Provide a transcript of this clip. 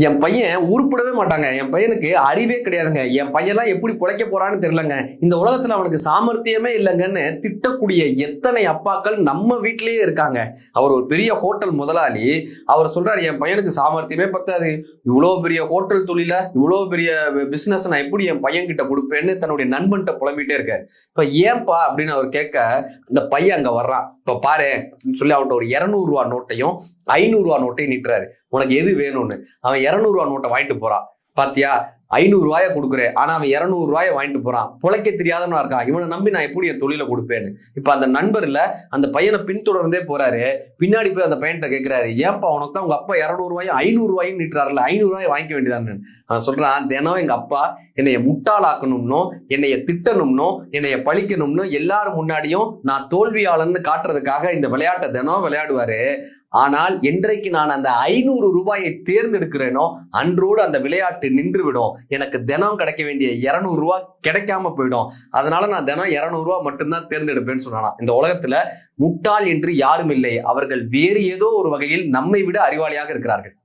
என் பையன் உருப்படவே மாட்டாங்க. என் பையனுக்கு அறிவே கிடையாதுங்க. என் பையன்லாம் எப்படி பிழைக்க போறான்னு தெரியலங்க. இந்த உலகத்துல அவனுக்கு சாமர்த்தியமே இல்லைங்கன்னு திட்டக்கூடிய எத்தனை அப்பாக்கள் நம்ம வீட்டிலேயே இருக்காங்க. அவர் ஒரு பெரிய ஹோட்டல் முதலாளி. அவர் சொல்றாரு, என் பையனுக்கு சாமர்த்தியமே பத்தாது, இவ்வளவு பெரிய ஹோட்டல் தொழில, இவ்வளவு பெரிய பிசினஸ் நான் எப்படி என் பையன் கிட்ட கொடுப்பேன்னு தன்னுடைய நண்பன்கிட்ட புலம்பிட்டே இருக்காரு. இப்ப ஏன்பா அப்படின்னு அவர் கேட்க, அந்த பையன் அங்க வர்றான். இப்ப பாரு சொல்லி அவன்கிட்ட ஒரு 200 ரூபா நோட்டையும் 500 ரூபா நோட்டையும் நீட்டுறாரு. உனக்கு எது வேணும்னு. அவன் 200 ரூபா நோட்டை வாங்கிட்டு போறான். பாத்தியா, 500 ரூபாய கொடுக்குறேன், ஆனா அவன் 200 ரூபாய வாங்கிட்டு போறான். பிழைக்க தெரியாதவனா இருக்கான், இவனை நம்பி நான் எப்படி என் தொழில கொடுப்பேன்னு. இப்ப அந்த நண்பர் இல்ல, அந்த பையனை பின்தொடர்ந்தே போறாரு. பின்னாடி போய் அந்த பையன்கிட்ட கேட்கிறாரு, ஏன்பா உனக்கு தான் உங்க அப்பா 200 ரூபாயும் 500 ரூபாயும் நீட்டுறாருல, 500 ரூபாய் வாங்கிக்க வேண்டியதான்னு. அவன் சொல்றான், தினம் எங்க அப்பா என்னைய முட்டாளாக்கணும்னோ, என்னைய திட்டணும்னோ, என்னைய பழிக்கணும்னோ, எல்லாரும் முன்னாடியும் நான் தோல்வியாளன்னு காட்டுறதுக்காக இந்த விளையாட்டை தினம் விளையாடுவாரு. ஆனால் என்றைக்கு நான் அந்த 500 ரூபாயை தேர்ந்தெடுக்கிறேனோ அன்றோடு அந்த விளையாட்டு நின்று விடும். எனக்கு தினம் கிடைக்க வேண்டிய 200 ரூபாய் கிடைக்காம போயிடும். அதனால நான் தினம் 200 ரூபாய் மட்டும்தான் தேர்ந்தெடுப்பேன்னு சொன்னானா. இந்த உலகத்துல முட்டாள் என்று யாரும் இல்லை. அவர்கள் வேறு ஏதோ ஒரு வகையில் நம்மை விட அறிவாளியாக இருக்கிறார்கள்.